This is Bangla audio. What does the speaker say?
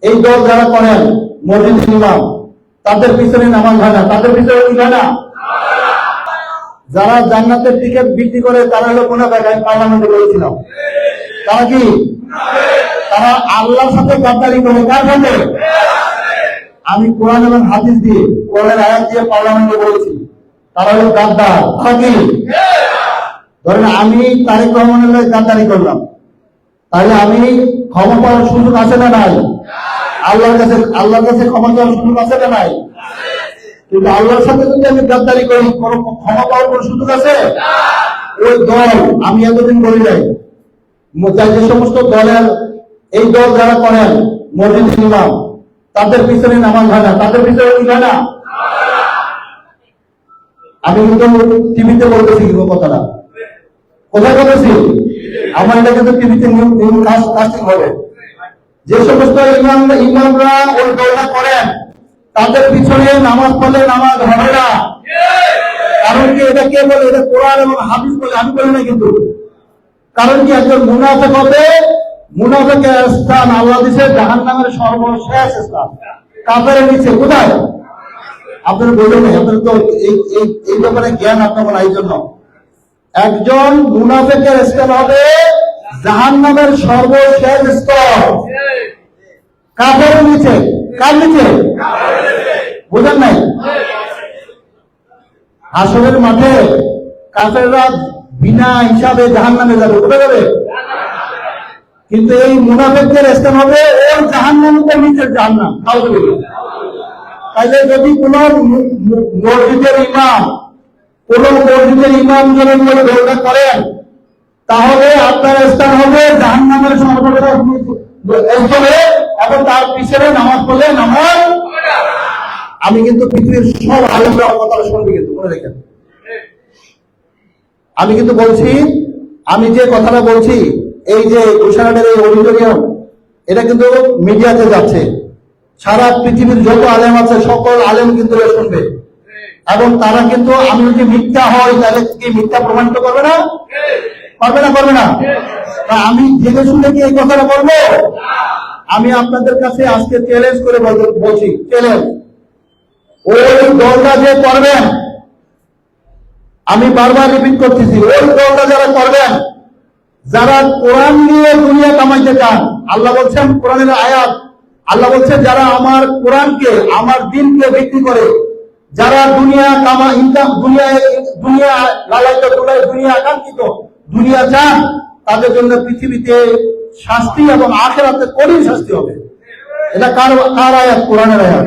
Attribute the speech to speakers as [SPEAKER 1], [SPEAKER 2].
[SPEAKER 1] এই দল যারা করেন মসজিদ ইমাম, তাদের পিছনে নামাজ হয় না, তাদের পিছনে কি হয় না? যারা জান্নাতের টিকিট বিক্রি করে তারা হলো মুনাফিক। আমি পার্লামেন্টে বলেছিলাম, তারা কি? তারা আল্লাহর সাথে গাদ্দারি করে। কার সাথে? আমি কোরআন এবং হাদিস দিয়ে, কোরআনের আয়াত দিয়ে পার্লামেন্টে বলেছি তারা হলো গাদ্দার। তারা কি? ধরেন আমি তারেক রহমানের গাদ্দারি করলাম, তাহলে আমি ক্ষমা পাওয়ার সুযোগ আছে না নাই? আল্লাহর কাছে ক্ষমা চাওয়ার সুযোগ আছে না নাই? কিন্তু আল্লাহর সাথে যদি আমি গাদ্দারি করি, ক্ষমা পাওয়ার কোন সুযোগ আছে? ওই দল, আমি এতদিন বলি নাই, যে সমস্ত দলের, এই দল যারা করেন মসজিদ ইমাম, তাদের পিছনে নামাজ হয় না, তাদের পিছনে কি হয় না? আমি কিন্তু টিভিতে বলতেছি কথাটা। কোথায় বলেছি? আমার এটা কিন্তু টিভিতে কাস্টিং হবে। যে সমস্ত ইমামরা ওই দলটা করেন, তাদের পিছনে নামাজ পড়লে নামাজ হবে না। কারণ কি? এটা কে বলে? এটা কোরআন এবং হাদিস বলে, আমি বলি না কিন্তু। কারণ কি? একজন মুনাফিক হবে, মুনাফিকের স্থান আল্লাহ দিয়েছে জাহান্নামের সর্বশেষ স্থান, কাফেরের নিচে। কোথায়? আপনারা বলবেন না, আপনার তো এই ব্যাপারে জ্ঞান আপনার নাই। জন্য একজন মুনাফিকের স্থান হবে জাহান্নামের সর্বশেষ স্তর, কাফেরের নিচে। কার নিচে? বুঝেন নাই? হাসরের মাঠে কাফেররা বিনা হিসাবে জাহান্নামে যাবে। কোথায় যাবে? কিন্তু এই মুনাফিকদের স্থান হবে ওর জাহান্নামের নিচের জাহান্নাম। তাইলে যদি কোন মসজিদের ইমাম যদি দলটা করেন, তাহলে আপনার স্থান হবে জাহান্নামের সর্বশেষ স্তরে, এবং তার পিছনে নামাজ পড়লে নামাজ। আমি কিন্তু পৃথিবীর সব আলেমরা কথা শুনবি, কিন্তু মনে রেখেন। আমি কিন্তু বলছি, আমি যে কথাটা বলছি, এই যে গুলশানের এই অডিটোরিয়াম, এটা কিন্তু মিডিয়াতে যাচ্ছে। সারা পৃথিবীর যত আলেম আছে সকল আলেম কিন্তু শুনবে, এবং তারা কিন্তু, আমি যদি মিথ্যা হয় তাহলে কি মিথ্যা প্রমাণিত করবে না? করবে না? করবে না? আমি জেনে শুনে কি এই কথাটা বলবো? আমি আপনাদের কাছে আজকে চ্যালেঞ্জ করে বলছি, চ্যালেঞ্জ, ওই দলটা যে করবেন, আমি বারবার রিপিট করতেছি, ওই দলটা যারা করবেন, যারা কোরআন নিয়ে দুনিয়া কামাইতে চান, আল্লাহ বলছেন কোরআনের আয়াত, আল্লাহ বলছেন যারা আমার কোরআনকে, আমার দিনকে বিক্রি করে, যারা দুনিয়া লালায়িত, দুনিয়া আকাঙ্ক্ষিত, দুনিয়া চান, তাদের জন্য পৃথিবীতে শাস্তি এবং আখিরাতে কঠিন শাস্তি হবে। এটা কার আয়াত? কোরআনের আয়াত।